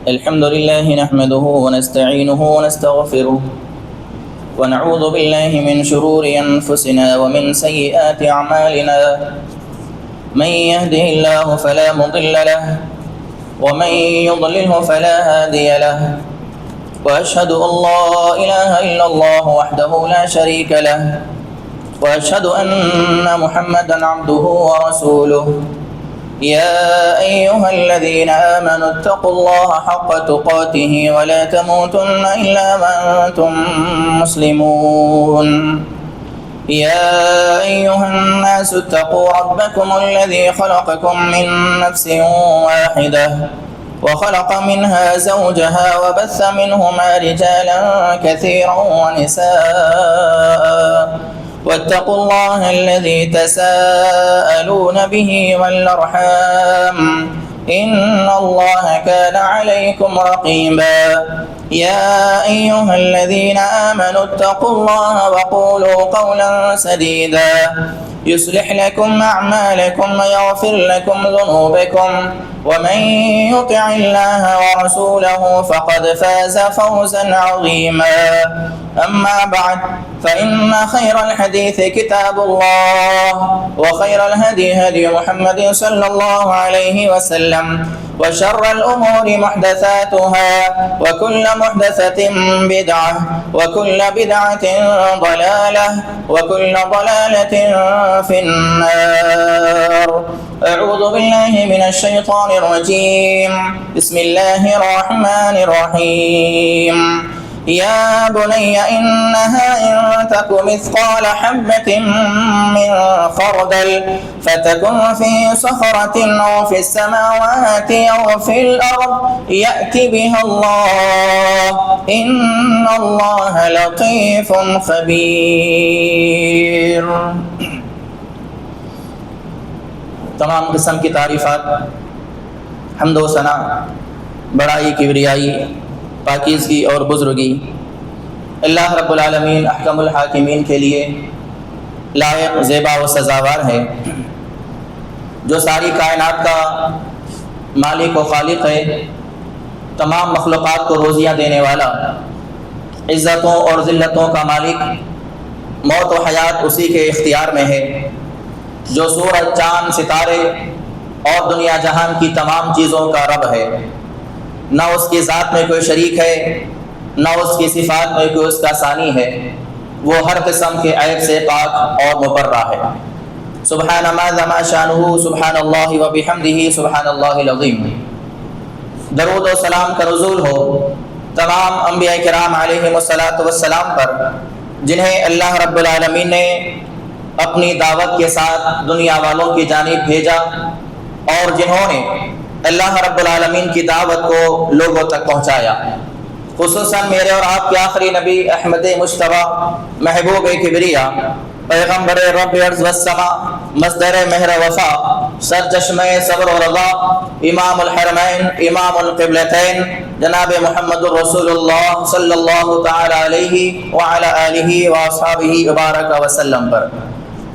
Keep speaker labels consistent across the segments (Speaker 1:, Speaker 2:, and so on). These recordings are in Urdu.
Speaker 1: الحمد لله نحمده ونستعينه ونستغفره ونعوذ بالله من شرور أنفسنا ومن سيئات أعمالنا من يهده الله فلا مضل له ومن يضلله فلا هادي له وأشهد أن لا إله إلا الله وحده لا شريك له وأشهد أن محمدا عبده ورسوله يا أيها الذين آمنوا اتقوا الله حق تقاته ولا تموتن إلا وأنتم مسلمون يا أيها الناس اتقوا ربكم الذي خلقكم من نفس واحدة وخلق منها زوجها وبث منهما رجالا كثيرا ونساء واتقوا الله الذي تساءلون به والأرحام إن الله كان عليكم رقيبا يا أيها الذين آمنوا اتقوا الله وقولوا قولا سديدا يصلح لكم أعمالكم ويغفر لكم ذنوبكم ومن يطع الله ورسوله فقد فاز فوزا عظيما أما بعد فإن خير الحديث كتاب الله وخير الهدي هدي محمد صلى الله عليه وسلم وشر الأمور محدثاتها وكل محدثة بدعة وكل بدعة ضلالة وكل ضلالة في النار. أعوذ بالله من الشيطان الرجيم. بسم الله الرحمن الرحيم. يا بني إنها إن تك مثقال حبة من خردل فتكن في صخرة أو في السماوات أو في الأرض يأت بها الله إن الله لطيف خبير. تمام قسم کی تعریفات، حمد و ثنا، بڑائی، کبریائی، پاکیزگی اور بزرگی اللہ رب العالمین احکم الحاکمین کے لیے لائق، زیبا و سزاوار ہے، جو ساری کائنات کا مالک و خالق ہے، تمام مخلوقات کو روزیاں دینے والا، عزتوں اور ذلتوں کا مالک، موت و حیات اسی کے اختیار میں ہے، جو سورج، چاند، ستارے اور دنیا جہان کی تمام چیزوں کا رب ہے، نہ اس کی ذات میں کوئی شریک ہے، نہ اس کی صفات میں کوئی اس کا ثانی ہے، وہ ہر قسم کے عیب سے پاک اور مبرہ ہے۔ سبحان ما شانہ، سبحان اللہ و بحمدہ، سبحان اللہ العظیم۔ درود و سلام کا نزول ہو تمام انبیاء کرام علیہم السلام پر، جنہیں اللہ رب العالمین نے اپنی دعوت کے ساتھ دنیا والوں کی جانب بھیجا، اور جنہوں نے اللہ رب العالمین کی دعوت کو لوگوں تک پہنچایا، خصوصاً میرے اور آپ کے آخری نبی احمد مجتبیٰ، محبوب کبریا، پیغمبر رب ارض والسما، مصدر مہر وفا، سرچشمہ صبر و رضا، امام الحرمین، امام القبلتین، جناب محمد الرسول اللہ صلی اللہ تعالی علیہ وعلی آلہ واصحابہ وبارک وسلم پر،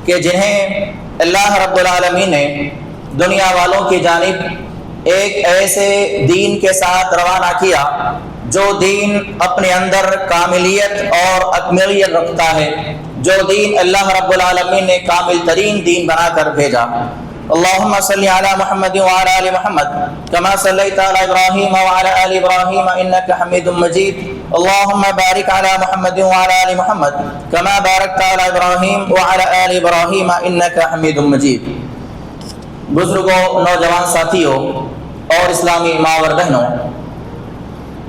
Speaker 1: کہ جنہیں اللہ رب العالمین نے دنیا والوں کی جانب ایک ایسے دین کے ساتھ روانہ کیا جو دین اپنے اندر کاملیت اور اکملیت رکھتا ہے، جو دین اللہ رب العالمین نے کامل ترین دین بنا کر بھیجا۔ اللہم صلی علی محمد وعلی آل محمد کما صلیت علی ابراہیم وعلی آل ابراہیم انک حمید مجید۔ اللہم بارک علی محمد وعلی آل محمد کما بارکت علی ابراہیم وعلی آل ابراہیم انک حمید مجید۔ بزرگوں، نوجوان ساتھیوں اور اسلامی ماور بہنوں،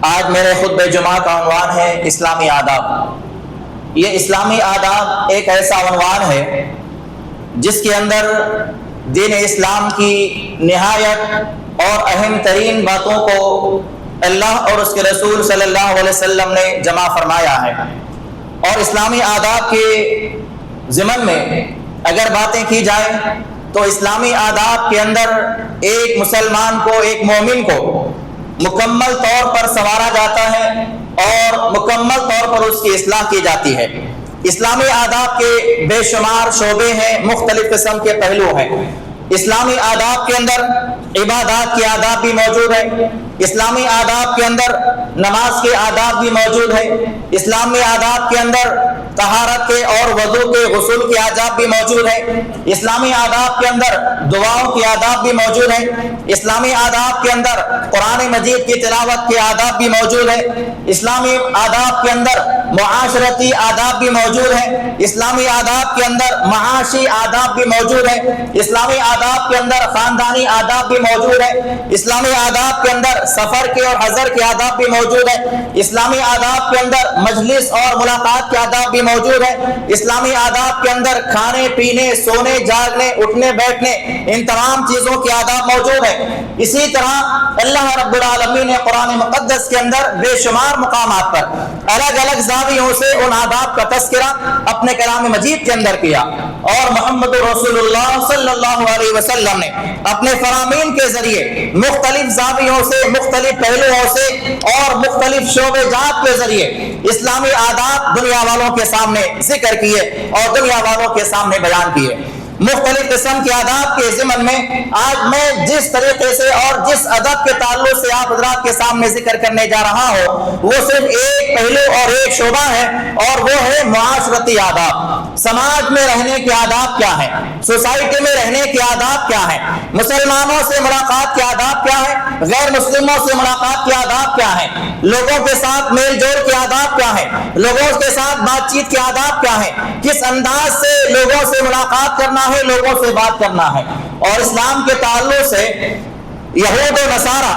Speaker 1: آج میرے خطبہ جمعہ کا عنوان ہے اسلامی آداب۔ یہ اسلامی آداب ایک ایسا عنوان ہے جس کے اندر دین اسلام کی نہایت اور اہم ترین باتوں کو اللہ اور اس کے رسول صلی اللہ علیہ وسلم نے جمع فرمایا ہے، اور اسلامی آداب کے ضمن میں اگر باتیں کی جائیں تو اسلامی آداب کے اندر ایک مسلمان کو، ایک مومن کو مکمل طور پر سنوارا جاتا ہے اور مکمل طور پر اس کی اصلاح کی جاتی ہے۔ اسلامی آداب کے بے شمار شعبے ہیں، مختلف قسم کے پہلو ہیں۔ اسلامی آداب کے اندر عبادات کے آداب بھی موجود ہیں، اسلامی آداب کے اندر نماز کے آداب بھی موجود ہے، اسلامی آداب کے اندر طہارت کے اور وضو کے غسل کے آداب بھی موجود ہیں، اسلامی آداب کے اندر دعاؤں کے آداب بھی موجود ہیں، اسلامی آداب کے اندر قرآن مجید کی تلاوت کے آداب بھی موجود ہیں، اسلامی آداب کے اندر معاشرتی آداب بھی موجود ہیں، اسلامی آداب کے اندر معاشی آداب بھی موجود ہیں، اسلامی آداب کے اندر خاندانی آداب بھی موجود ہیں، اسلامی آداب کے اندر سفر کے اور حضر کے آداب بھی موجود ہیں، اسلامی آداب کے اندر مجلس اور ملاقات کے آداب بھی موجود ہیں، اسلامی آداب کے اندر کھانے پینے سونے جاگنے اٹھنے بیٹھنے ان تمام چیزوں کے آداب موجود ہیں۔ اسی طرح اللہ رب العالمین نے قرآن مقدس کے اندر بے شمار مقامات پر الگ الگ زاویوں سے ان آداب کا تذکرہ اپنے کلام مجید کے اندر کیا، اور محمد رسول اللہ صلی اللہ علیہ وسلم نے اپنے فرامین کے ذریعے مختلف زاویوں سے مختلف پہلوؤں سے اور مختلف شعبے جات کے ذریعے اسلامی آداب دنیا والوں کے سامنے ذکر کیے اور دنیا والوں کے سامنے بیان کیے۔ مختلف قسم کے آداب کے ضمن میں آج میں جس طریقے سے اور جس ادب کے تعلق سے آپ حضرات کے سامنے ذکر کرنے جا رہا ہوں وہ صرف ایک پہلو اور ایک شعبہ ہے، اور وہ ہے معاشرتی آداب۔ سماج میں رہنے کے آداب کیا ہیں، سوسائٹی میں رہنے کے آداب کیا ہیں، مسلمانوں سے ملاقات کے آداب کیا ہیں، غیر مسلموں سے ملاقات کے آداب کیا ہیں، لوگوں کے ساتھ میل جول کے آداب کیا ہیں، لوگوں کے ساتھ بات چیت کے آداب کیا ہیں، کس انداز سے لوگوں سے ملاقات کرنا ہے، لوگوں سے بات کرنا ہے۔ اور اسلام کے تعلق سے یہود و نصارہ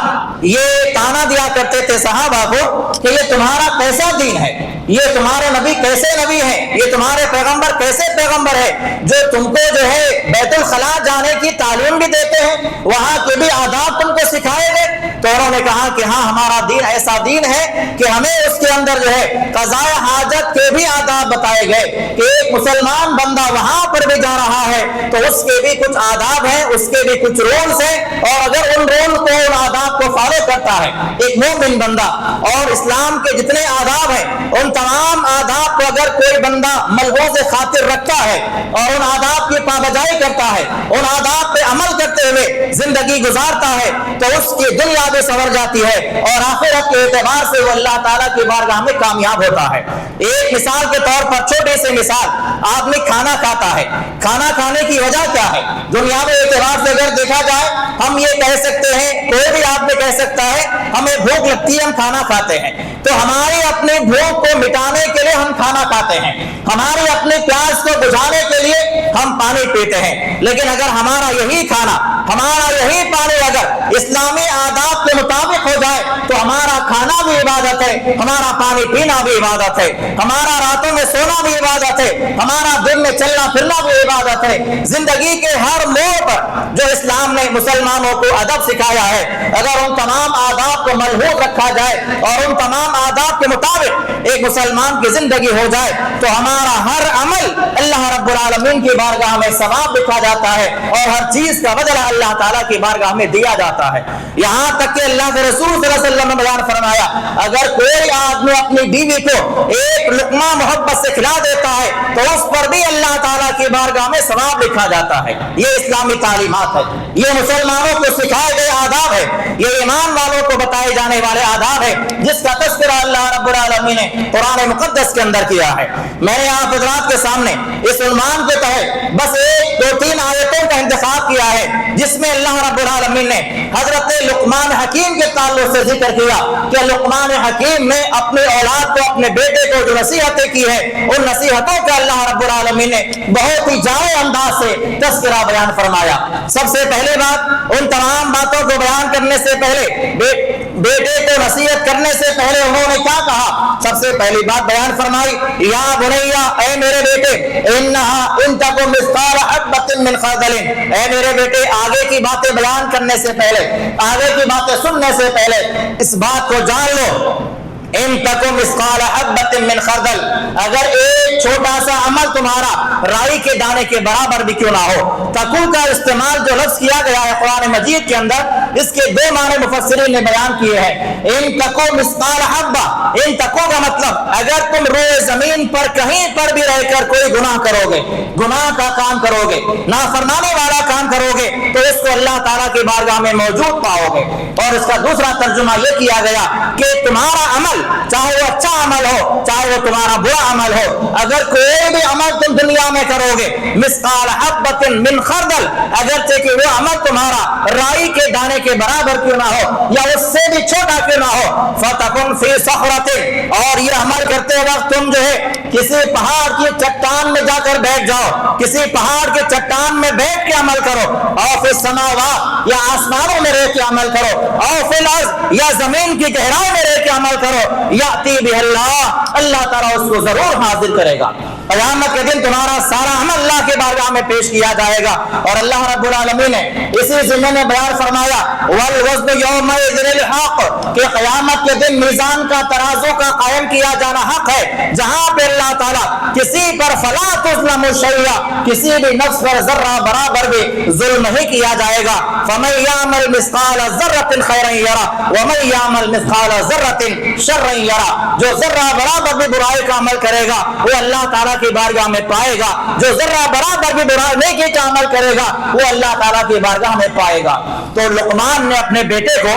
Speaker 1: یہ تانا دیا کرتے تھے صحابہ کو کہ یہ تمہارا کیسا دین ہے، یہ تمہارے نبی کیسے نبی ہیں، یہ تمہارے پیغمبر کیسے پیغمبر ہے جو تم کو جو ہے بیت الخلاء جانے کی تعلیم بھی دیتے ہیں، وہاں کے بھی آداب تم کو سکھائے گئے۔ تو انہوں نے کہا کہ ہاں ہمارا دین ایسا دین ہے کہ ہمیں اس کے اندر جو ہے قضاء حاجت کے بھی آداب بتائے گئے کہ ایک مسلمان بندہ وہاں پر بھی جا رہا ہے تو اس کے بھی کچھ آداب ہیں، اس کے بھی کچھ رولز ہیں، اور اگر ان رول کو ان آداب کو فالو کرتا ہے ایک مومن بندہ، اور اسلام کے جتنے آداب ہیں ان تمام آداب کو اگر کوئی بندہ ملحوظ خاطر رکھتا ہے اور ان آداب کی پابجائی کرتا ہے، ان آداب پہ عمل کرتے ہوئے زندگی گزارتا ہے تو اس کی دنیا بھی سنور جاتی ہے اور آخرت کے اعتبار سے وہ اللہ تعالیٰ کی بارگاہ میں کامیاب ہوتا ہے۔ ایک مثال کے طور پر چھوٹی سی مثال، آدمی کھانا کھاتا ہے، کھانا کھانے کی وجہ کیا ہے؟ دنیاوی اعتبار سے اگر دیکھا جائے ہم یہ کہہ سکتے ہیں، کوئی بھی آدمی کہہ سکتا ہے ہمیں بھوک لگتی ہے ہم کھانا کھاتے ہیں، تو ہماری اپنی بھوک کو مٹانے کے لیے ہم کھانا کھاتے ہیں، ہماری اپنی پیاس کو بجھانے کے لیے ہم پانی پیتے ہیں۔ لیکن اگر ہمارا یہی کھانا ہمارا یہی پانی اگر اسلامی آداب کے مطابق ہو جائے تو ہمارا کھانا بھی عبادت ہے، ہمارا پانی پینا بھی عبادت ہے، ہمارا راتوں میں سونا بھی عبادت ہے، ہمارا دن میں چلنا پھرنا بھی عبادت ہے۔ زندگی کے ہر موڑ پر جو اسلام نے مسلمانوں کو ادب سکھایا ہے، اگر ان تمام آداب کو ملحوظ رکھا جائے اور ان تمام آداب کے مطابق ایک مسلمان کی زندگی ہو جائے تو ہمارا ہر عمل اللہ رب العالمین کی بارگاہ میں ثواب لکھا جاتا ہے اور ہر چیز کا بدلہ اللہ تعالیٰ کی بارگاہ میں دیا جاتا ہے۔ یہاں تک کہ اللہ کے رسول صلی اللہ علیہ وسلم نے بیان فرمایا اگر کوئی آدمی اپنی بیوی کو ایک لقمہ محبت سے کھلا دیتا ہے تو اس پر بھی اللہ تعالیٰ کی بارگاہ میں ثواب لکھا جاتا ہے۔ یہ اسلامی تعلیمات ہے، یہ مسلمانوں کو سکھائے گئے آداب ہے، یہ ایمان والوں کو بتائے جانے والے آداب ہے جس کا تذکرہ اللہ رب العالمین نے قرآن مقدس کے اندر کیا ہے۔ میں نے آپ حضرات کے سامنے اس عنوان کے تحت بس ایک دو تین آیتوں کا انتخاب کیا ہے جس میں اللہ رب العالمین نے حضرت لقمان حکیم کے تعلق سے ذکر کیا کہ لقمان حکیم نے اپنے اولاد کو اپنے بیٹے کو جو نصیحتیں کی ہے ان نصیحتوں کا اللہ رب العالمین نے بہت ہی جامع انداز سے تذکرہ بیان فرمایا۔ سب سے پہلے بات ان تمام باتوں کو بیان کرنے سے پہلے بیٹے کو نصیحت کرنے سے پہلے انہوں نے کیا کہا؟ سب سے پہلی بات بیان فرمائی یا بنیا اے میرے بیٹے انہا ان تک مثقال حبۃ من خردل، اے میرے بیٹے آگے کی باتیں بیان کرنے سے پہلے آگے کی باتیں سننے سے پہلے اس بات کو جان لو ان تکو مثقال حبۃ من خردل، اگر ایک چھوٹا سا عمل تمہارا رائی کے دانے کے برابر بھی کیوں نہ ہو۔ تکو کا استعمال جو لفظ کیا گیا ہے قرآن مجید کے اندر، اس کے دو معنی مفسرین نے بیان کیے ہیں۔ ان تکو مثقال حبہ، ان تکو کا مطلب اگر تم روئے زمین پر کہیں پر بھی رہ کر کوئی گناہ کرو گے، گناہ کا کام کرو گے، نافرمانی والا کام کرو گے، تو اس کو اللہ تعالیٰ کی بارگاہ میں موجود پاؤ گے۔ اور اس کا دوسرا ترجمہ یہ کیا گیا کہ تمہارا عمل چاہے وہ اچھا عمل ہو چاہے وہ تمہارا برا عمل ہو، اگر کوئی بھی عمل تم دنیا میں کرو گے مثقال حبۃ من خردل، اگرچہ کہ وہ عمل تمہارا رائی کے دانے کے برابر کیوں نہ ہو یا اس سے بھی چھوٹا کیوں نہ ہو، فتکن فی صخرۃ، اور یہ عمل کرتے وقت تم جو ہے کسی پہاڑ کی چٹان میں جا کر بیٹھ جاؤ، کسی پہاڑ کے چٹان میں بیٹھ کے عمل کرو، اور فی السماوات یا آسمانوں میں رہ کے عمل کرو، اور فی الارض یا زمین کی گہرائی میں رہ کے عمل کرو، یاتی بہ اللہ، اللہ تعالیٰ اس کو ضرور حاضر کرے گا۔ قیامت کے دن تمہارا سارا عمل اللہ کے بارگاہ میں پیش کیا جائے گا۔ اور اللہ رب العالمین نے اسی ضمن میں بیان فرمایا والوزن یومئذ الحق، کہ قیامت کے دن میزان کا ترازو کا قائم کیا جانا حق ہے، جہاں پہ اللہ تعالیٰ کسی پر فلا تظلم شیئا، کسی بھی نفس پر ذرہ برابر بھی ظلم نہیں کیا جائے گا۔ فمن یعمل مثقال ذرۃ خیرا یرہ ومن یعمل مثقال ذرۃ شرا یرہ، جو ذرہ برابر بھی برائی کا عمل کرے گا وہ اللہ تعالیٰ کی بارگاہ میں پائے گا، جو ذرہ برابر بھی برائی نیکی کا عمل کرے گا وہ اللہ تعالیٰ کی بارگاہ میں پائے گا۔ تو لقمان نے اپنے بیٹے کو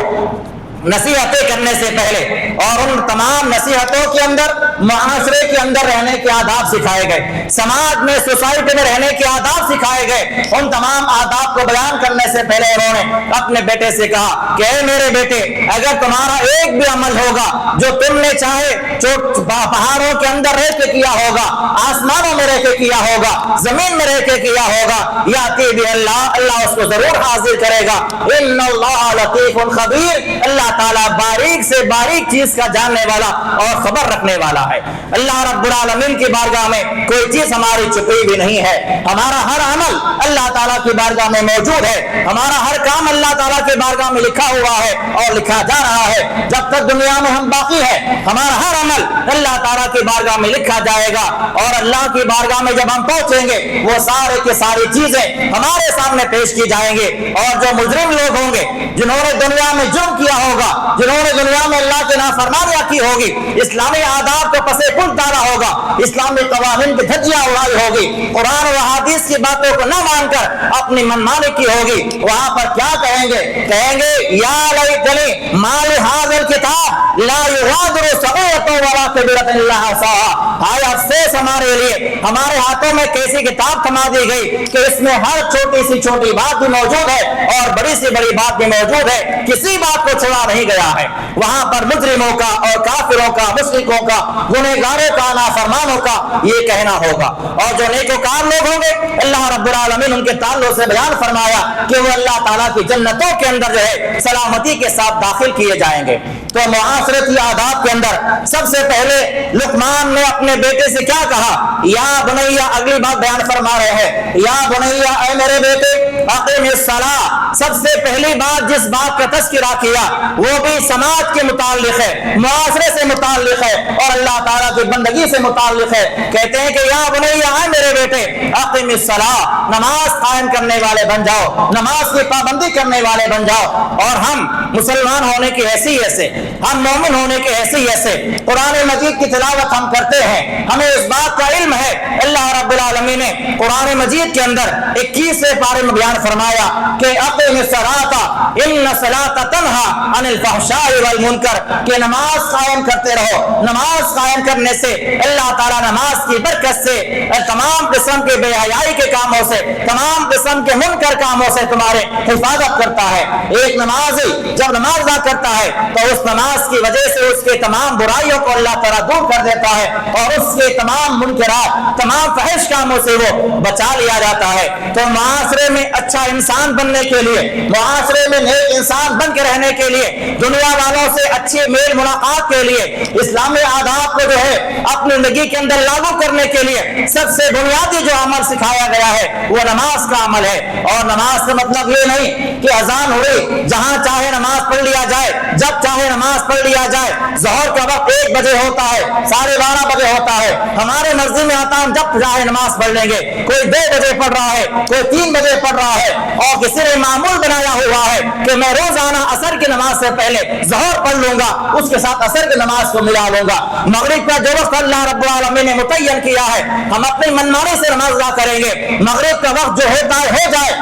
Speaker 1: نصیحتیں کرنے سے پہلے اور ان تمام نصیحتوں کے اندر معاشرے کے اندر رہنے کے آداب سکھائے گئے، سماج میں سوسائٹی میں رہنے کے آداب سکھائے گئے۔ ان تمام آداب کو بیان کرنے سے پہلے انہوں نے اپنے بیٹے سے کہا کہ اے میرے بیٹے، اگر تمہارا ایک بھی عمل ہوگا جو تم نے چاہے پہاڑوں کے اندر رہ کے کیا ہوگا، آسمانوں میں رہ کے کیا ہوگا، زمین میں رہ کے کیا ہوگا، یاتی بہ اللہ، اللہ اس کو ضرور حاضر کرے گا۔ ان اللہ لطیف خبیر، اللہ تعالیٰ باریک سے باریک چیز کا جاننے والا اور خبر رکھنے والا ہے۔ اللہ رب العالمین کی بارگاہ میں کوئی چیز ہماری چھپی بھی نہیں ہے، ہمارا ہر عمل اللہ تعالیٰ کی بارگاہ میں موجود ہے، ہمارا ہر کام اللہ تعالیٰ کی بارگاہ میں لکھا ہوا ہے اور لکھا جا رہا ہے۔ جب تک دنیا میں ہم باقی ہیں ہمارا ہر عمل اللہ تعالیٰ کی بارگاہ میں لکھا جائے گا، اور اللہ کی بارگاہ میں جب ہم پہنچیں گے وہ سارے کی ساری چیزیں ہمارے سامنے پیش کی جائیں گے، اور جو مجرم لوگ ہوں گے جنہوں نے دنیا میں جرم کیا ہوگا، جنہوں نے دنیا میں اللہ کے نافرمانیاں کی ہوگی، اسلامی آداب کو پسے پل ڈالا ہوگا، اسلامی قوانین کی دھجیاں اڑائی ہوگی، قرآن و حدیث کی باتوں کو نہ مان کر اپنی منمانی کی ہوگی، وہاں پر کیا کہیں گے؟ کہیں گے یا لیتنی ما لہذا الکتاب لا یغادر صغیرۃ ولا کبیرۃ الا احصاها، ہائے افسوس ہمارے لیے، ہمارے ہاتھوں میں کیسی کتاب تھما دی گئی کہ اس میں ہر چھوٹی سی چھوٹی بات بھی موجود ہے اور بڑی سی بڑی بات بھی موجود ہے، کسی بات کو چھوڑا نہیں گیا ہے۔ وہاں پر مجرموں کا اور کافروں کا، مشرکوں کا، گنہگاروں کا، نافرمانوں کا یہ کہنا ہوگا، اور جو نیکوکار لوگ ہوں گے اللہ رب العالمین ان کے تعلق سے بیان فرمایا کہ وہ اللہ تعالیٰ کی جنتوں کے اندر جو ہے سلامتی کے ساتھ داخل کیے جائیں گے۔ تو معاشرتی آداب کے اندر سب سے پہلے لقمان نے اپنے بیٹے سے کیا کہا؟ یا بنیا، اگلی بات بیان فرما رہے ہیں، یا بنیا، اے میرے بیٹے، اقیم الصلاۃ، سب سے پہلی بات جس بات کا تذکرہ کیا وہ بھی سماج کے متعلق ہے، معاشرے سے متعلق ہے اور اللہ تعالیٰ کی بندگی سے متعلق ہے۔ کہتے ہیں کہ یا بنیا، اے میرے بیٹے، اقیم الصلاۃ، نماز قائم کرنے والے بن جاؤ، نماز کی پابندی کرنے والے بن جاؤ۔ اور ہم مسلمان ہونے کی حیثیت سے، ہم مومن ہونے کی حیثیت سے قرآن مجید کی تلاوت ہم کرتے ہیں، ہمیں اس بات کا علم ہے۔ اللہ رب العالمین نے قرآن مجید کے اندر 21ویں پارے میں بیان فرمایا کہ اقیم الصلاۃ ان الصلاۃ تنہی عن الفحشاء والمنکر، کہ نماز قائم کرتے رہو۔ نماز قائم کرنے سے اللہ تعالیٰ نماز کی برکت سے تمام قسم کے بے حیائی کے کاموں سے، تمام قسم کے منکر کاموں سے تمہارے حفاظت کرتا ہے۔ ایک نمازی جب نماز ادا کرتا ہے تو اس نماز کی وجہ سے اس کے تمام برائیوں کو اللہ تعالیٰ دور کر دیتا ہے اور اس کے تمام منکرات، تمام فحش کاموں سے وہ بچا لیا جاتا ہے۔ تو معاشرے میں اچھا انسان بننے کے لیے، معاشرے میں نیک انسان بن کے رہنے کے لیے، دنیا والوں سے اچھی میل ملاقات کے لیے، اسلامی آداب کو جو ہے اپنی زندگی کے اندر لاگو کرنے کے لیے سب سے بنیادی جو عمل سکھایا گیا ہے وہ نماز کا عمل ہے۔ اور نماز کا مطلب یہ نہیں کہ اذان ہوئی جہاں چاہے نماز پڑھ لیا جائے، جب چاہے نماز پڑھ لیا جائے. ظہر کا وقت 1 بجے ہوتا ہے, 12:30 بجے ہوتا ہے, ہمارے مرضی میں آتا ہم جب چاہے نماز پڑھ لیں گے. کوئی 2 بجے پڑھ رہا ہے, کوئی 3 بجے پڑھ رہا ہے, اور کسی نے معمول بنایا ہوا ہے کہ میں روزانہ عصر کی نماز سے پہلے ظہر پڑھ لوں گا, اس کے ساتھ عصر کی نماز کو ملا لوں گا. مغرب کا جو وقت اللہ رب العالمین نے متعین کیا ہے, ہم اپنی منمانی سے نماز ادا کریں گے. مغرب کا وقت جو ہوتا ہے ہو جائے,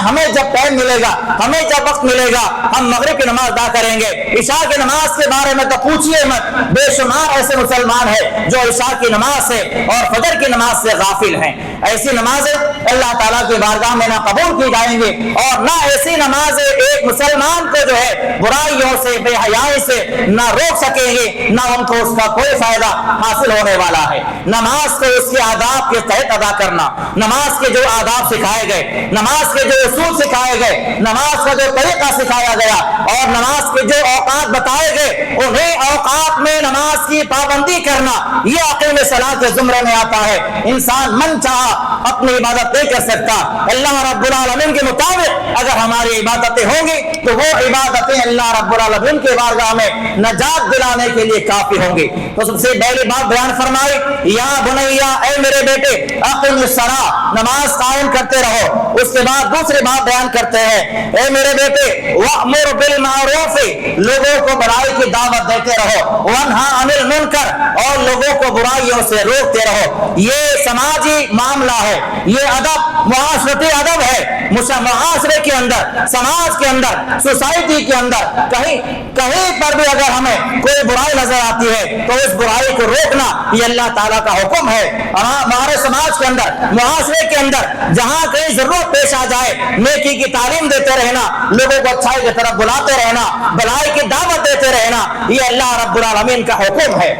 Speaker 1: ہمیں جب ٹائم ملے گا, ہمیں جب وقت ملے گا, ہم مغرب کی نماز ادا کریں گے. عشاء کی نماز کے بارے میں تو پوچھیے مت, بے شمار ایسے مسلمان ہیں جو عشاء کی نماز سے اور فجر کی نماز سے غافل ہیں. ایسی نمازیں اللہ تعالیٰ کی بارگاہ میں نہ قبول کی جائیں گی, اور نہ ایسی نمازیں ایک مسلمان کو جو ہے برائیوں سے, بے حیائی سے نہ روک سکیں گی, نہ ان کو اس کا کوئی فائدہ حاصل ہونے والا ہے. نماز کو اس کے آداب کے تحت ادا کرنا, نماز کے جو آداب سکھائے گئے, نماز کے جو اصول سکھائے گئے, نماز کا جو طریقہ سکھایا گیا, اور نماز کے جو اوقات بتائے گئے, انہیں اوقات میں نماز کی پابندی کرنا, یہ عقیم صلاح کے زمرے میں آتا ہے. انسان من چاہا اپنی عبادت نہیں کر سکتا. اللہ رب العالمین کے مطابق اگر ہماری عبادتیں ہوں گی تو وہ عبادتیں اللہ رب العالمین کے بارگاہ میں نجات دلانے کے لیے کافی ہوں گی. تو سب سے پہلی بات بیان فرمائی, یا بنیا, اے میرے بیٹے, اقم الصلاۃ, نماز قائم کرتے رہو. اس کے بعد دوسری بات بیان کرتے ہیں, اے میرے بیٹے, وأمر بالمعروف, لوگوں کو بھلائی کی دعوت دیتے رہو, وانہا عن المنکر, اور لوگوں کو برائیوں سے روکتے رہو. یہ سماجی معاملہ ہے, یہ ادب معاشرتی ادب ہے. معاشرے کے اندر, سماج کے اندر, سوسائٹی کے اندر کہیں پر بھی اگر ہمیں کوئی برائی نظر آتی ہے تو اس برائی کو روکنا یہ اللہ تعالیٰ کا حکم ہے. ہمارے سماج کے اندر, معاشرے کے اندر جہاں کہیں ضرورت پیش آ جائے, نیکی کی تعلیم دیتے رہنا, لوگوں کو اچھائی کی طرف بلاتے رہنا, بھلائی کی دعوت دیتے رہنا, یہ اللہ رب العالمین کا حکم ہے.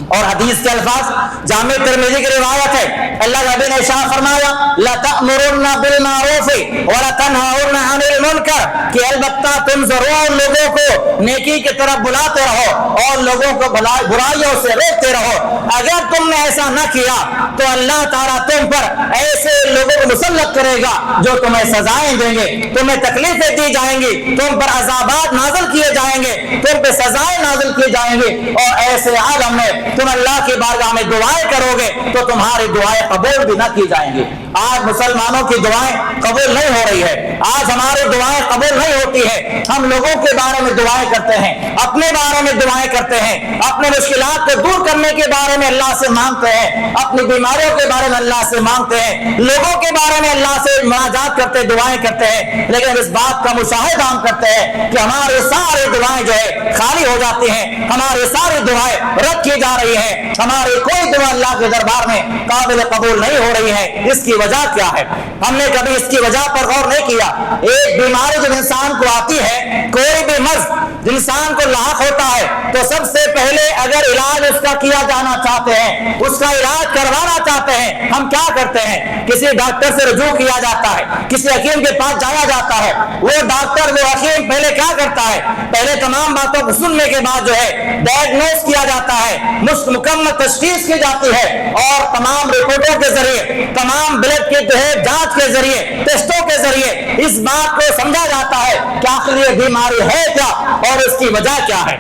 Speaker 1: اور حدیث کے الفاظ جامع ترمذی کی روایت ہے, اللہ نبی نے ارشاد فرمایا, لَتَأْمُرُنَّ بِالْمَعْرُوفِ وَلَتَنْهَوْنَ عَنِ الْمُنْكَرِ, کہ البتہ تم ضرور لوگوں کو نیکی کی طرف بلاتے رہو اور لوگوں کو برائیوں سے روکتے رہو. اگر تم نے ایسا نہ کیا تو اللہ تعالیٰ تم پر ایسے لوگوں کو مسلط کرے گا جو تمہیں سزائیں دیں گے, تمہیں تکلیفیں دی جائیں گی, تم پر عذابات نازل کیے جائیں گے, تم پہ سزائیں نازل کی جائیں گی, اور ایسے عالم میں تم اللہ کی بارگاہ میں دعائیں کرو گے تو تمہاری دعائیں قبول بھی نہ کی جائیں گی. آج مسلمانوں کی دعائیں قبول نہیں ہو رہی ہے, آج ہماری دعائیں قبول نہیں ہوتی ہے. ہم لوگوں کے بارے میں دعائیں کرتے ہیں, اپنے بارے میں دعائیں کرتے ہیں, اپنے مشکلات کو دور کرنے کے بارے میں اللہ سے مانگتے ہیں, اپنی بیماریوں کے بارے میں اللہ سے مانگتے ہیں, لوگوں کے بارے میں اللہ سے مناجات کرتے, دعائیں کرتے ہیں, لیکن اس بات کا مشاہدہ ہم کرتے ہیں کہ ہماری ساری دعائیں جو ہے خالی ہو جاتی ہیں, ہماری ساری دعائیں رد کی جا رہی ہیں, ہماری کوئی دعا اللہ کے دربار میں قابل قبول نہیں ہو رہی ہے. اس کی وجہ کیا ہے؟ ہم نے کبھی اس کی وجہ پر غور نہیں کیا. ایک بیماری جب انسان کو آتی ہے, کوئی بھی مرض انسان کو لاحق ہوتا ہے, تو سب سے پہلے اگر علاج اس کا کیا جانا چاہتے ہیں, اس کا علاج کروانا چاہتے ہیں, ہم کیا کرتے ہیں؟ کسی ڈاکٹر سے رجوع کیا جاتا ہے, کسی حکیم کے پاس جایا جاتا ہے. وہ ڈاکٹر, وہ حکیم پہلے کیا کرتا ہے؟ پہلے تمام باتوں کو سننے کے بعد جو ہے ڈائگنوز کیا جاتا ہے, مکمل تشخیص کی جاتی ہے, اور تمام رپورٹوں کے ذریعے, تمام بلڈ کے جانچ کے ذریعے, ٹیسٹوں کے ذریعے اس بات کو سمجھا جاتا ہے کہ آخر یہ بیماری ہے کیا اور اس کی وجہ کیا ہے,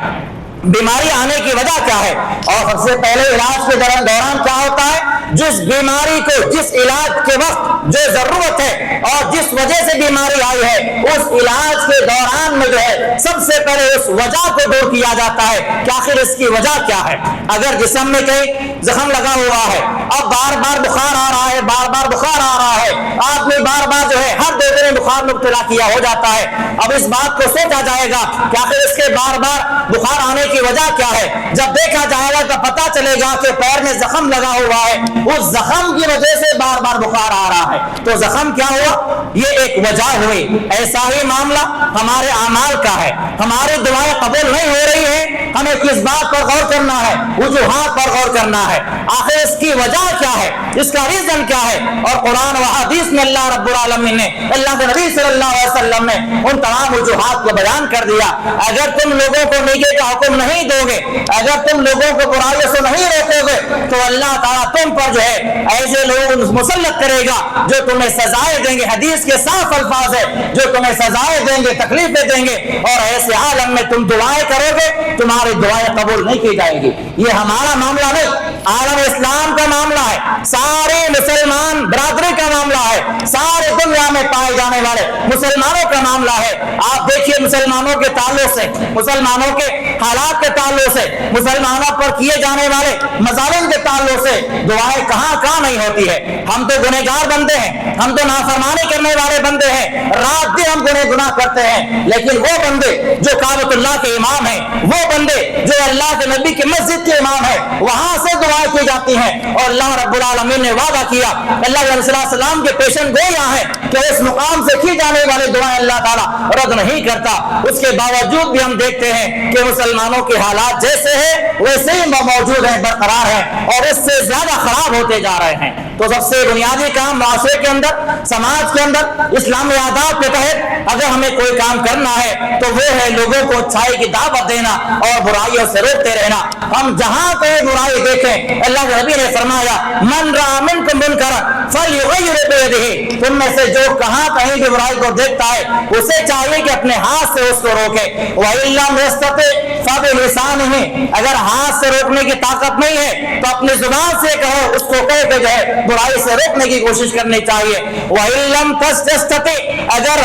Speaker 1: بیماری آنے کی وجہ کیا ہے. اور سب سے پہلے علاج کے دوران کیا ہوتا ہے؟ جس بیماری کو, جس علاج کے وقت جو ضرورت ہے اور جس وجہ سے بیماری آئی ہے, اس علاج کے دوران میں جو ہے سب سے پہلے اس وجہ کو دور کیا جاتا ہے کہ آخر اس کی وجہ کیا ہے. اگر جسم میں کہیں زخم لگا ہوا ہے, اب بار بار بخار آ رہا ہے, بار بار بخار آ رہا ہے, آدمی بار بار جو ہے ہر 2 دن بخار میں مبتلا کیا ہو جاتا ہے, اب اس بات کو سوچا جائے گا کہ آخر اس کے بار بار بخار آنے کی وجہ کیا ہے. جب دیکھا جائے گا تو پتا چلے گا کہ پیر میں زخم لگا ہوا ہے, اس زخم کی وجہ سے بار بار بخار آ رہا ہے. تو زخم کیا ہوا؟ یہ ایک وجہ ہوئی. ایسا ہی معاملہ ہمارے اعمال کا ہے, ہماری دعائیں قبول نہیں ہو رہی ہیں, ہمیں کس بات پر غور کرنا ہے؟ وجوہات پر غور کرنا ہے. آخر اس کی وجہ کیا ہے, اس کا ریزن کیا ہے؟ اور قرآن و حدیث میں اللہ رب العالمین نے, اللہ کے نبی صلی اللہ علیہ وسلم نے ان تمام وجوہات کو بیان کر دیا. اگر تم لوگوں کو نیکی کا حکم نہیں دو گے, اگر تم لوگوں کو برائیوں سے نہیں روکو گے, تو اللہ تعالیٰ تم پر جو ہے ایسے لوگ مسلط کرے گا جو تمہیں سزائیں دیں گے. حدیث حدیث کے صاف الفاظ ہے جو تمہیں سزائیں دیں گے، تکلیفیں دیں گے، اور ایسے عالم میں تم دعائیں کرو گے تمہاری دعائیں قبول نہیں کی جائے گی۔ یہ ہمارا معاملہ نہیں، عالم اسلام کا معاملہ ہے، سارے مسلمان برادری کا معاملہ ہے، سارے دنیا میں پائے جانے والے مسلمانوں کا معاملہ ہے۔ آپ دیکھیے مسلمانوں کے تعلق سے، مسلمانوں کے حالات کے تعلق سے، مسلمانوں پر کیے جانے والے مظالم کے تعلق سے دعائیں کہاں کہاں نہیں ہوتی ہے۔ ہم تو گنہگار بندے ہیں، ہم تو نافرمانی کرنے والے بندے ہیں، رات دن ہم گناہ کرتے ہیں، لیکن وہ بندے جو کعبۃ اللہ کے امام ہیں، وہ بندے جو اللہ کے نبی کی مسجد کے امام ہیں، وہاں سے دعائیں کی جاتی ہیں، اور اللہ رب العالمین نے وعدہ کیا، اللہ کے رسول صلی اللہ علیہ وسلم کے پیشن گو یہاں ہے کہ اس مقام سے کی جانے والی دعائیں اللہ تعالیٰ رد نہیں کرتا۔ اس کے باوجود بھی ہم دیکھتے ہیں کہ مسلمانوں کے حالات جیسے ہیں ویسے ہی موجود ہیں، برقرار ہیں، اور اس سے زیادہ خراب ہوتے جا رہے ہیں۔ تو سب سے بنیادی کام معاشرے کے اندر، سماج کے اندر اسلامی آداب کے تحت اگر ہمیں کوئی کام کرنا ہے تو وہ ہے لوگوں کو اچھائی کی دعوت دینا اور برائیوں سے روکتے رہنا۔ ہم جہاں کوئی برائی دیکھیں، اللہ کے نبی نے فرمایا من رأى منکم منکرا فلیغیرہ بیدہ، تم میں سے جو کہیں بھی برائی کو دیکھتا ہے اسے چاہیے کہ اپنے ہاتھ سے اس کو روکے، وَإِن لَّمْ يَسْتَطِعْ فَبِلِسَانِهِ، اگر ہاتھ سے روکنے کی طاقت نہیں ہے تو اپنی زبان سے کہو، اس کو کہہ کے جو ہے برائی سے روکنے کی کوشش کرنی چاہیے۔ وَإِن لَّمْ تَسْتَطِعْ، اگر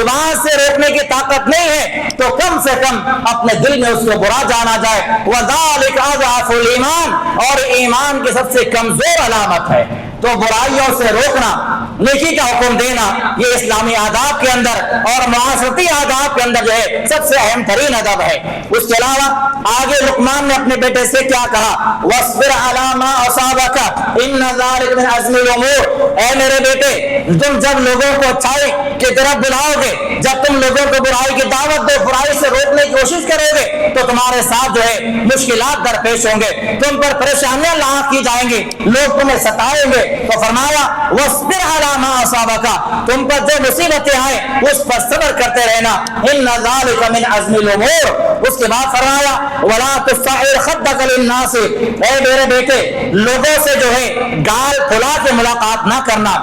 Speaker 1: زبان سے روکنے کی طاقت نہیں ہے تو کم سے کم اپنے دل میں اس کو برا جانا جائے، وَذَلِكَ أَضْعَفُ الْإِيمَانِ، اور ایمان کی سب سے کمزور علامت ہے۔ تو برائیوں سے روکنا، نیکی کا حکم دینا، یہ اسلامی آداب کے اندر اور معاشرتی آداب کے اندر جو ہے سب سے اہم ترین ادب ہے۔ اس کے علاوہ آگے لقمان نے اپنے بیٹے سے کیا کہا، وَاصْبِرْ عَلَىٰ مَا أَصَابَكَ إِنَّ ذَلِكَ مِنْ عَزْمِ الْأُمُورِ، اے میرے بیٹے تم جب لوگوں کو اچھائی کی طرف بلاؤ گے، جب تم لوگوں کو برائی کی دعوت دو، برائی سے روکنے کی کوشش کرو گے تو تمہارے ساتھ جو ہے مشکلات درپیش ہوں گے، تم پر پریشانیاں لاحق کی جائیں گی، لوگ تمہیں ستائیں گے۔ تو فرمایا وَاصْبِرْ عَلَىٰ مَا أَصَابَكَ، تم پر جو مصیبتیں آئیں اس پر صبر کرتے رہنا، إِنَّ ذَلِكَ مِنْ عَزْمِ الْأُمُورِ۔ اس کے بعد فرمایا وَلَا تُصَعِّرْ خَدَّكَ لِلنَّاسِ، اے میرے بیٹے لوگوں سے جو ہے گال پھلا کے ملاقات نہ کرنا،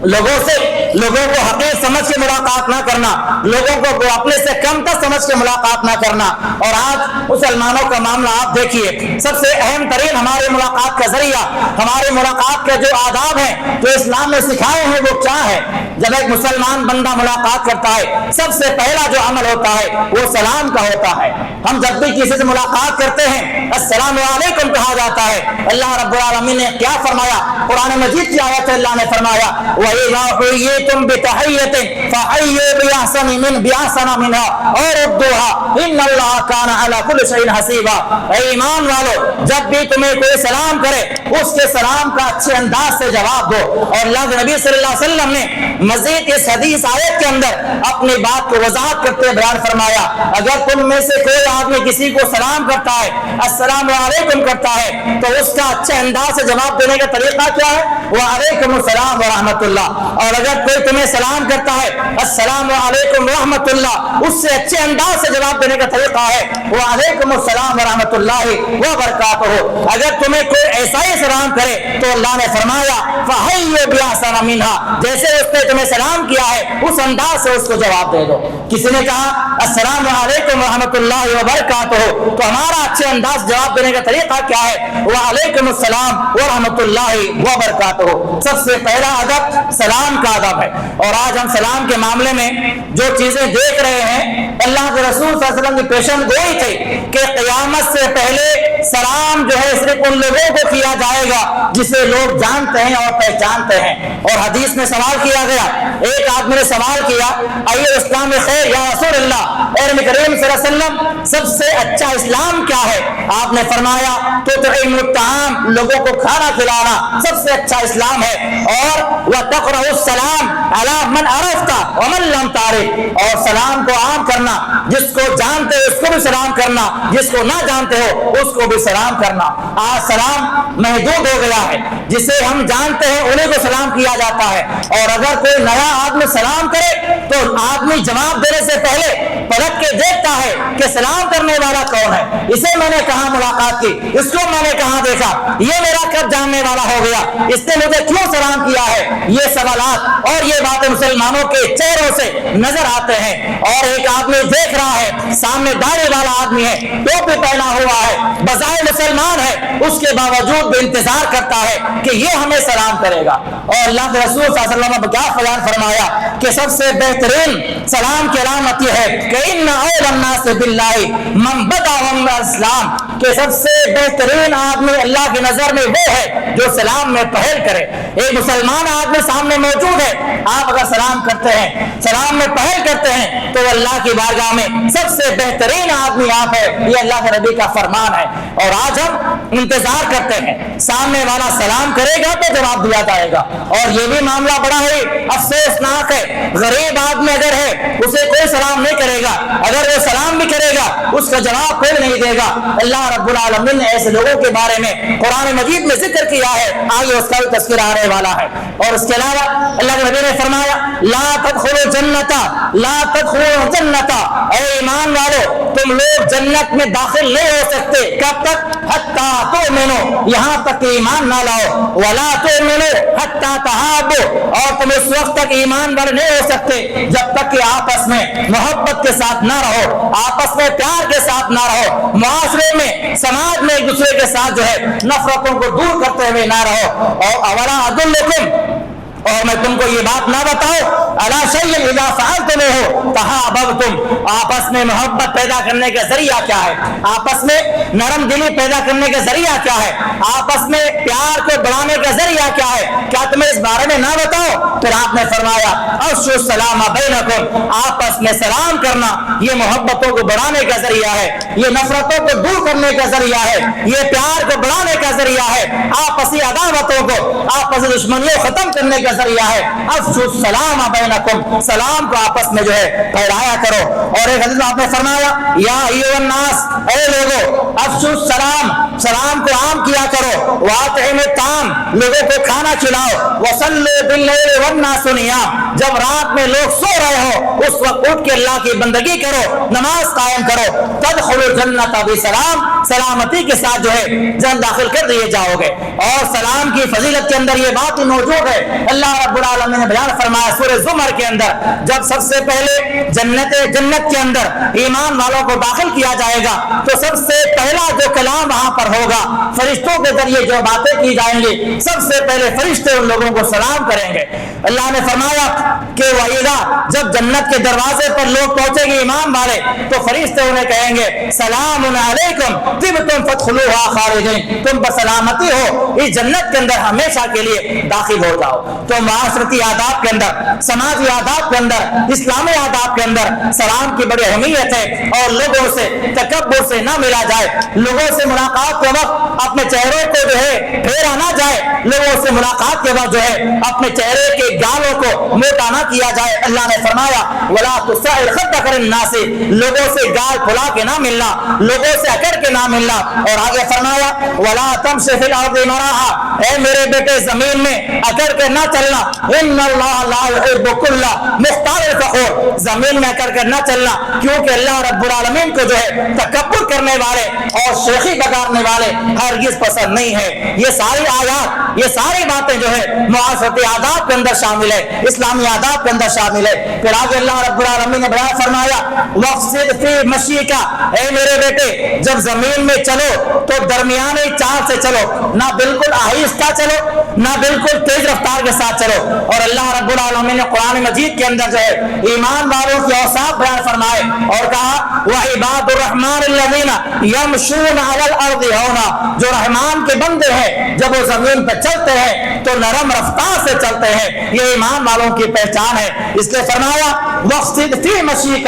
Speaker 1: لوگوں کو حقیر سمجھ کے ملاقات نہ کرنا، لوگوں کو اپنے سے کم تر سمجھ کے ملاقات نہ کرنا۔ اور آج مسلمانوں کا معاملہ آپ دیکھیے، سب سے اہم ترین ہماری ملاقات کا ذریعہ، ہماری ملاقات کے جو آداب ہیں جو اسلام نے سکھائے ہیں وہ کیا ہے؟ جب ایک مسلمان بندہ ملاقات کرتا ہے سب سے پہلا جو عمل ہوتا ہے وہ سلام کا ہوتا ہے۔ ہم جب بھی کسی سے ملاقات کرتے ہیں السلام علیکم کہا جاتا ہے۔ اللہ رب العالمین نے کیا فرمایا؟ قرآن مجید کی آیت اللہ نے فرمایا وَإِذَا حُيِّيتُم بِتَحِيَّةٍ فَحَيُّوا بِأَحْسَنَ مِنْهَا أَوْ رُدُّوهَا إِنَّ اللَّهَ كَانَ عَلَىٰ كُلِّ شَيْءٍ حَسِيبًا، اے ایمان والو جب بھی تمہیں کوئی سلام کرے اس کے سلام کا اچھے انداز سے جواب دو۔ اور اللہ کے نبی صلی اللہ علیہ وسلم نے مزید اس حدیث آیت کے اندر اپنی بات کو وضاحت کرتے بیان فرمایا، اگر تم میں سے کوئی آدمی کسی کو سلام کرتا ہے، السلام علیکم کرتا ہے، تو اس کا اچھے انداز سے جواب دینے کا طریقہ کیا ہے؟ وعلیکم السلام ورحمۃ اللہ۔ اور اگر کوئی تمہیں سلام کرتا ہے السلام علیکم ورحمۃ اللہ، اس سے اچھے انداز سے جواب دینے کا طریقہ ہے وعلیکم السلام ورحمۃ اللہ وبرکاتہ۔ اگر تمہیں کوئی ایسا ہی سلام کرے تو اللہ نے فرمایا فَحَيُّوا بِأَحْسَنَ مِنْهَا، جیسے اس نے تمہیں سلام کیا ہے اس انداز سے اس کو جواب دے دو۔ کسی نے کہا السلام علیکم ورحمۃ اللہ وبرکاتہ، تو ہمارا اچھے انداز جواب دینے کا طریقہ کیا ہے؟ وعلیکم السلام ورحمۃ اللہ وبرکاتہ۔ سب سے پہلا ادب سلام کا ادب ہے۔ اور آج ہم سلام کے معاملے میں جو چیزیں دیکھ رہے ہیں، اللہ کے رسول صلی اللہ علیہ وسلم کی پیشن گوئی تھی کہ قیامت سے پہلے سلام جو ہے صرف ان لوگوں کو کیا جائے گا جسے لوگ جانتے ہیں اور پہچانتے ہیں۔ اور حدیث میں سوال کیا گیا، ایک آدمی نے سوال کیا ایہ اسلام خیر یا رسول اللہ، اے نبی کریم صلی اللہ علیہ وسلم سب سے اچھا اسلام کیا ہے؟ آپ نے فرمایا تطعم الطعام، لوگوں کو کھانا کھلانا سب سے اچھا اسلام ہے، اور وتقرأ السلام علی من عرفت ومن لم تعرف، اور سلام کو عام کرنا کرنا, جس کو جانتے ہو اس کو بھی سلام کرنا, جس کو نہ جانتے ہو اس کو بھی سلام کرنا. آج سلام محدود ہو گیا ہے, جسے ہم جانتے ہیں انہیں کو سلام کیا جاتا ہے, اور اگر کوئی نیا آدمی سلام کرے تو آدمی جواب دینے سے پہلے پلٹ کے دیکھتا ہے کہ سلام کرنے والا کون ہے, اسے میں نے کہاں ملاقات کی, اس کو میں نے کہاں دیکھا, یہ میرا کب جاننے والا ہو گیا, اس نے مجھے کیوں سلام کیا ہے. یہ سوالات اور یہ باتیں مسلمانوں کے چہروں سے نظر آتے ہیں. اور ایک آدمی دیکھ رہا ہے, سامنے داڑھی والا آدمی ہے, ٹوپی پہنا ہوا ہے, بظاہر مسلمان ہے, اس کے باوجود بھی انتظار کرتا ہے کہ یہ ہمیں سلام کرے گا. اور اللہ کے رسول صلی اللہ علیہ وسلم نے کیا بیان فرمایا کہ سب سے بہترین سلام کی علامت یہ ہے کہ ان اول الناس باللہ من بدأهم بالاسلام, کہ سب سے بہترین آدمی اللہ کی نظر میں وہ ہے جو سلام میں پہل کرے. ایک مسلمان آدمی سامنے موجود ہے, آپ اگر سلام کرتے ہیں, سلام میں پہل کرتے ہیں, تو اللہ کی بارگاہ میں سب سے بہترین آدمی آپ ہے. یہ اللہ کے نبی کا فرمان ہے. اور آج ہم انتظار کرتے ہیں سامنے والا سلام کرے گا تو جواب دیا جائے گا. اور یہ بھی معاملہ بڑا ہی افسوسناک ہے, غریب آدمی اگر ہے اسے کوئی سلام نہیں کرے گا, اگر وہ سلام بھی کرے گا اس کا جواب کوئی نہیں دے گا. اللہ رب العالمین نے ایسے لوگوں کے بارے میں قرآن مجید میں ذکر کیا ہے, آگے اس کا بھی تذکرہ آنے والا ہے. اور اس کے علاوہ اللہ کے نبی نے فرمایا لا تدخلوا جنتا, لا تدخلوا جنتا, اے ایمان والو تم لوگ جنت میں داخل نہیں ہو سکتے. کب تک؟ حتی تؤمنوا, یہاں تک ایمان نہ لاؤ, ولا تؤمنوا حتی تحابوا, اور تم اس وقت تک ایمان والے نہیں ہو سکتے جب تک کہ آپس میں محبت کے ساتھ نہ رہو, آپس میں پیار کے ساتھ نہ رہو, معاشرے میں سماج میں ایک دوسرے کے ساتھ جو ہے نفرتوں کو دور کرتے ہوئے نہ رہو. اور اولا ادلکم, اور میں تم کو یہ بات نہ بتاؤں الا شیء اذا فعلتموه تحاببتم, آپس میں محبت پیدا کرنے کا ذریعہ کیا ہے, آپس میں نرم دلی پیدا کرنے کا ذریعہ کیا ہے, آپس میں پیار کو بڑھانے کا ذریعہ کیا ہے, کیا تمہیں اس بارے میں نہ بتاؤ؟ پھر آپ نے فرمایا افشوا السلام بینکم, آپس میں سلام کرنا یہ محبتوں کو بڑھانے کا ذریعہ ہے, یہ نفرتوں کو دور کرنے کا ذریعہ ہے, یہ پیار کو بڑھانے کا ذریعہ ہے, آپسی عداوتوں کو, آپسی دشمنیوں ختم کرنے کا ذریعہ ہے. افشوا السلام بینکم, سلام کو آپس میں جو ہے پھیلایا کرو. اور ایک حدیث میں آپ نے فرمایا یا ایھا الناس, اے لوگوں افشوا السلام, سلام کو عام کیا کرو, واطعموا الطعام, لوگوں کو کھانا کھلاؤ, وصلوا باللیل والناس نیام, جب رات میں لوگ سو رہے ہو اس وقت اٹھ کے اللہ کی بندگی کرو, نماز قائم کرو, تدخلوا الجنۃ بسلام, سلامتی کے ساتھ جو ہے جنت داخل کر دیے جاؤ گے. اور سلام کی فضیلت کے اندر یہ بات موجود ہے, اللہ رب العالمین نے بیان فرمایا سورہ زمر کے اندر, جب سب سے پہلے جنت کے اندر ایمان والوں کو داخل کیا جائے گا تو سب سے پہلا جو کلام وہاں پر ہوگا, فرشتوں کے ذریعے جو باتیں کی جائیں گی, سب سے پہلے فرشتے ان لوگوں کو سلام کریں گے. اللہ نے فرمایا کہ وَإِذَا, جب جنت کے دروازے پر لوگ پہنچیں گے ایمان والے تو فرشتے انہیں کہیں گے سلام علیکم طبتم فادخلوها خالدین, تم پر سلامتی ہو, اس جنت کے اندر ہمیشہ کے لیے داخل ہو جاؤ. تو معاشرتی آداب کے اندر, سماجی آداب کے اندر, اسلامی آداب کے اندر سلام کی بڑی اہمیت ہے. اور لوگوں سے تکبر سے نہ ملا جائے, لوگوں سے ملاقات کے وقت اپنے چہروں کو جو ہے پھیرا نہ جائے, لوگوں سے ملاقات کے وقت جو ہے اپنے چہرے کے گالوں کو موٹا نہ کیا جائے. اللہ نے فرمایا ولا تصعر خدک للناس, لوگوں سے گال پھلا کے نہ ملنا, لوگوں سے اکڑ کے نہ ملنا. اور آگے فرمایا ولا تمشي في الارض مرحا, اے میرے بیٹے زمین میں اکڑ کے نہ چلنا, ان اللہ لا يحب كل مختال فخور, زمین میں اکڑ کر نہ چلنا, کیونکہ اللہ رب العالمین کو جو ہے تکبر کرنے والے اور شیخی بگاڑنے والے ہرگز پسند نہیں ہے. یہ ساری آیات, یہ ساری باتیں جو ہے معاشرتی آداب کے اندر شامل ہے, اسلامی آداب کے اندر شامل ہے. پھر آگے اللہ رب العالمین نے بیان فرمایا وقصد فی مشیک, اے میرے بیٹے جب زمین میں چلو تو درمیانی چال سے چلو, نہ بالکل آہستہ چلو نہ بالکل تیز رفتار کے ساتھ چلو. اور اللہ رب العالمین نے قرآن مجید کے اندر جو ہے ایمان والوں کی اوصاف بیان فرمائے اور کہا وعباد الرحمن الذین یمشون علی الارض ہونا, جو رحمان کے بندے ہیں جب وہ زمین پر چلتے ہیں تو نرم رفتار سے چلتے ہیں, یہ ایمان والوں کی پہچان ہے. اس لیے فرمایا وقصد فی مشیک,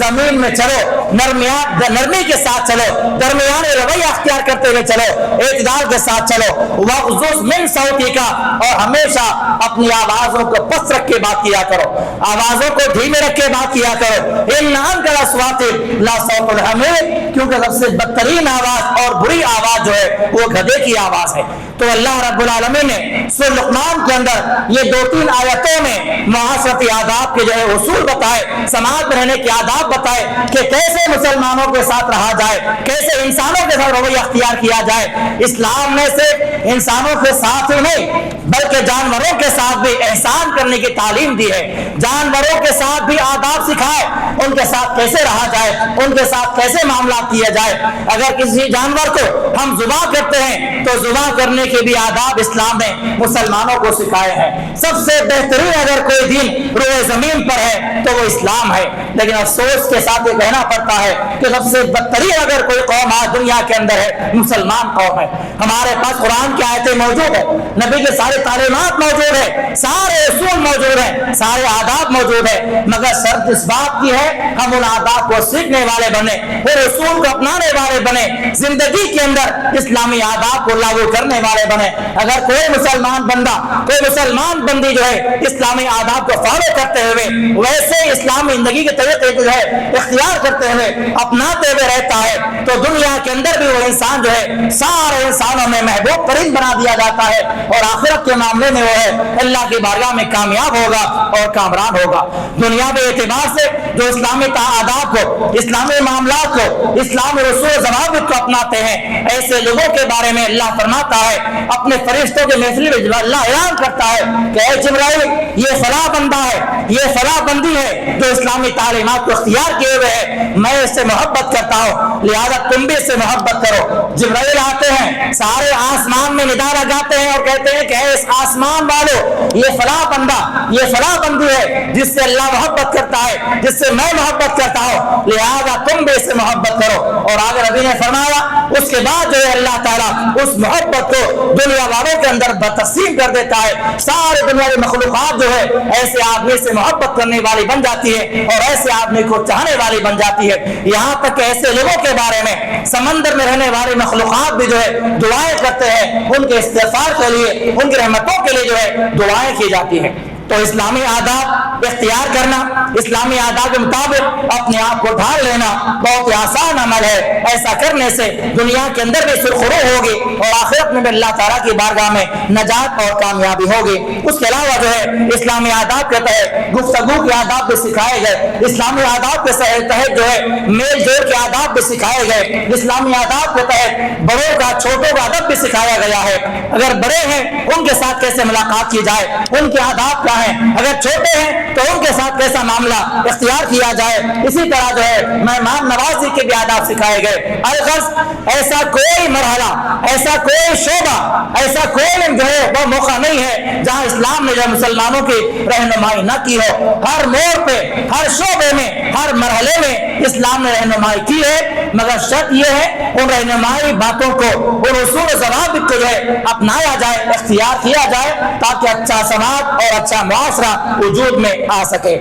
Speaker 1: زمین میں چلو نرمی کے ساتھ چلو, درمیانے رویہ اختیار کرتے ہوئے چلو, اعتدال کے ساتھ چلو. وغضض من صوتک, کا اور ہمیشہ اپنی آوازوں کو پست رکھ کے بات کیا کرو، آوازوں کو دھیمے رکھ کے بات کیا کرو۔ ان انکر اصوات لا صوت الحمیر، کیونکہ سب سے بدترین آواز اور بری آواز جو ہے وہ گدھے کی آواز ہے۔ تو اللہ رب العالمین نے سورہ لقمان کے اندر یہ 2-3 آیتوں میں معاشرتی آداب کے جو ہے اصول بتائے، سماج میں رہنے کے آداب بتائے کہ کیسے مسلمانوں کے ساتھ رہا جائے، کیسے انسانوں کے ساتھ رویہ اختیار کیا جائے۔ اسلام نے صرف انسانوں کے ساتھ ہی نہیں بلکہ جانوروں کے ساتھ بھی احسان کرنے کی تعلیم دی ہے، جانوروں کے ساتھ بھی آداب سکھائے، ان کے ساتھ کیسے رہا جائے، ان کے ساتھ کیسے معاملات کیا جائے۔ اگر کسی جانور کو ہم ذبح کرتے ہیں تو ذبح کرنے کے بھی آداب اسلام نے مسلمانوں کو سکھائے ہیں۔ سب سے بہترین اگر کوئی دین روئے زمین پر ہے تو وہ اسلام ہے، لیکن افسوس کے ساتھ یہ کہنا پڑتا ہے کہ سب سے بدترین اگر کوئی قوم آج دنیا کے اندر ہے مسلمان قوم ہے۔ ہمارے پاس قرآن کی آیتیں موجود ہیں، نبی کے سارے تعلیمات موجود ہیں، سارے اصول موجود ہیں، سارے آداب موجود ہیں، مگر شرط اس بات کی ہے ہم ان آداب کو سیکھنے والے بنے، ان اصول کو اپنانے والے بنے، زندگی کے اندر اسلامی آداب کو لاگو کرنے والے بنے۔ اگر کوئی مسلمان بندہ، کوئی مسلمان بندی جو ہے اسلامی آداب کو فالو کرتے ہوئے ویسے اسلامی زندگی کے طریقے جو ہے اختیار کرتے ہوئے اپناتے ہوئے رہتا ہے تو دنیا کے اندر بھی وہ انسان جو ہے سارے انسانوں میں محبوب ترین بنا دیا جاتا ہے، اور آخرت کے معاملے میں وہ ہے اللہ کی بارگاہ میں کامیاب ہوگا اور کامران ہوگا۔ دنیاوی اعتبار سے جو اسلامی آداب کو، اسلامی معاملات کو، اسلامی رسول و ضوابط کو اپناتے ہیں، ایسے لوگوں کے بارے میں اللہ فرماتا ہے اپنے فرشتوں کے محفل میں اللہ اعلان کرتا ہے کہ اے جبرائیل یہ فلاں بندہ ہے، یہ فلاں بندی ہے جو اسلامی تعلیمات کو اختیار کیے ہوئے ہے، میں اس سے محبت کرتا ہوں، لہذا تم بھی اس سے محبت کرو۔ جبرائیل آتے ہیں، سارے آسمان میں ندا لگاتے ہیں اور کہتے ہیں کہ اے اس آسمان والو یہ فلاں بندہ، یہ فلاں بندی ہے جس سے اللہ محبت کرتا ہے، جس سے میں محبت کرتا ہوں، لہذا تم بھی اس سے محبت کرو۔ اور آگے نبی نے فرمایا اس کے بعد جو ہے اللہ تعالیٰ اس محبت کو دنیا والوں کے اندر تقسیم کر دیتا ہے، سارے دنیا کی مخلوقات جو ہے ایسے آدمی سے محبت کرنے والی بن جاتی ہے اور ایسے آدمی کو چاہنے والی بن جاتی ہے، یہاں تک کہ ایسے لوگوں کے بارے میں سمندر میں رہنے والے مخلوقات بھی جو ہے دعائیں کرتے ہیں، ان کے استغفار کے لیے، ان کی رحمتوں کے لیے جو ہے دعائیں کی جاتی ہیں۔ تو اسلامی آداب اختیار کرنا، اسلامی آداب کے مطابق اپنے آپ کو ڈھال لینا بہت ہی آسان عمل ہے۔ ایسا کرنے سے دنیا کے اندر بھی سرخرو ہوگی اور آخرت میں بھی اللہ تعالیٰ کی بارگاہ میں نجات اور کامیابی ہوگی۔ اس کے علاوہ جو ہے اسلامی آداب کے تحت گفتگو کے آداب بھی سکھائے گئے، اسلامی آداب کے تحت جو ہے میل جول کے آداب بھی سکھائے گئے، اسلامی آداب کے تحت بڑوں کا چھوٹوں کا ادب بھی سکھایا گیا ہے۔ اگر بڑے ہیں ان کے ساتھ کیسے ملاقات کی جائے، ان کے آداب کیا ہیں، اگر چھوٹے ہیں تو ان کے ساتھ کیسا معاملہ اختیار کیا جائے، اسی طرح جو ہے مہمان نوازی کے بھی آداب سکھائے گئے۔ الغرض ایسا کوئی مرحلہ، ایسا کوئی شعبہ، ایسا کوئی جو ہے وہ موقع نہیں ہے جہاں اسلام نے جو مسلمانوں کی رہنمائی نہ کی ہو۔ ہر موڑ پہ، ہر شعبے میں، ہر مرحلے میں اسلام نے رہنمائی کی ہے، مگر شرط یہ ہے ان رہنمائی باتوں کو، ان اصول و ضوابط کو جو ہے اپنایا جائے، اختیار کیا جائے تاکہ اچھا سماج اور اچھا معاشرہ وجود میں آ سکے۔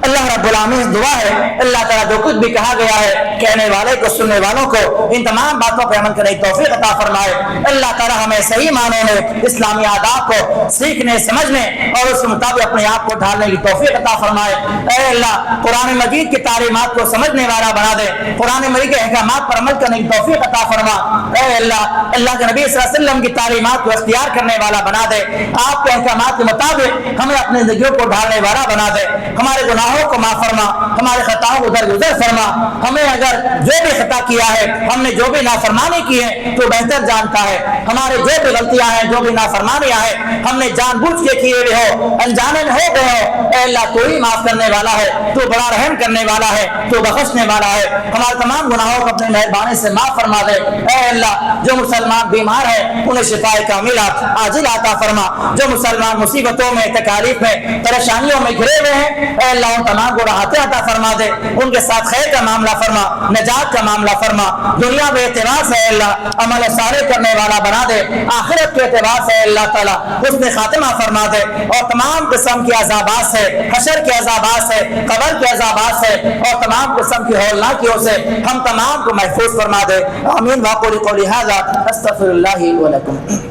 Speaker 1: اللہ رب العالمین دعا ہے اللہ تعالیٰ جو کچھ بھی کہا گیا ہے کہنے والے کو، سننے والوں کو ان تمام باتوں پر عمل کرنے کی توفیق عطا فرمائے۔ اللہ تعالیٰ ہمیں صحیح معنوں میں اسلامی آداب کو سیکھنے، سمجھنے اور اس کے مطابق اپنے آپ کو ڈھالنے کی توفیق عطا فرمائے۔ اے اللہ قرآن مجید کی تعلیمات کو سمجھنے والا بنا دے، قرآن مجید کے احکامات پر عمل کرنے کی توفیق عطا فرما۔ اے اللہ اللہ کے نبی صلی اللہ علیہ وسلم کی تعلیمات کو اختیار کرنے والا بنا دے، آپ کے احکامات کے مطابق ہمیں اپنی زندگیوں کو ڈھالنے والا بنا دے، ہمارے گناہوں کو معاف فرما، ہمارے خطاؤں کو درگزر فرما۔ ہمیں اگر جو بھی خطا کیا ہے، ہم نے جو بھی نافرمانی کی ہے تو بہتر جانتا ہے، ہمارے جو بھی غلطیاں ہیں، جو بھی نافرمانیاں ہیں ہم نے جان بوجھ کے کیے ہوئے ہو، انجانے میں ہو گئے ہو، اے اللہ تو ہی معاف کرنے والا ہے، تو بڑا رحم کرنے والا ہے، تو بخشنے والا ہے۔ ہمارے تمام گناہوں کو اپنے مہربانی سے معاف فرما دے۔ اے اللہ جو مسلمان بیمار ہے انہیں شفا کاملہ عاجل عطا فرما، جو مسلمان مصیبتوں میں، تکالیف میں، پریشانیوں میں گھرے ہوئے ہیں اے اللہ ان تمام کو راحت عطا فرما دے، ان کے ساتھ خیر کا معاملہ فرما، نجات کا معاملہ فرما، دنیا میں اعتبار سے اللہ عمل صالح کرنے والا بنا دے، آخرت کے اعتبار سے اللہ تعالیٰ حسن خاتمہ فرما دے، اور تمام قسم کی عذابات سے، حشر کے عذابات سے، قبر کے عذابات سے اور تمام قسم کی ہولناکیوں سے ہم تمام کو محفوظ فرما دے۔ آمین۔ واقول قولی ھذا استغفر اللہ ولکم۔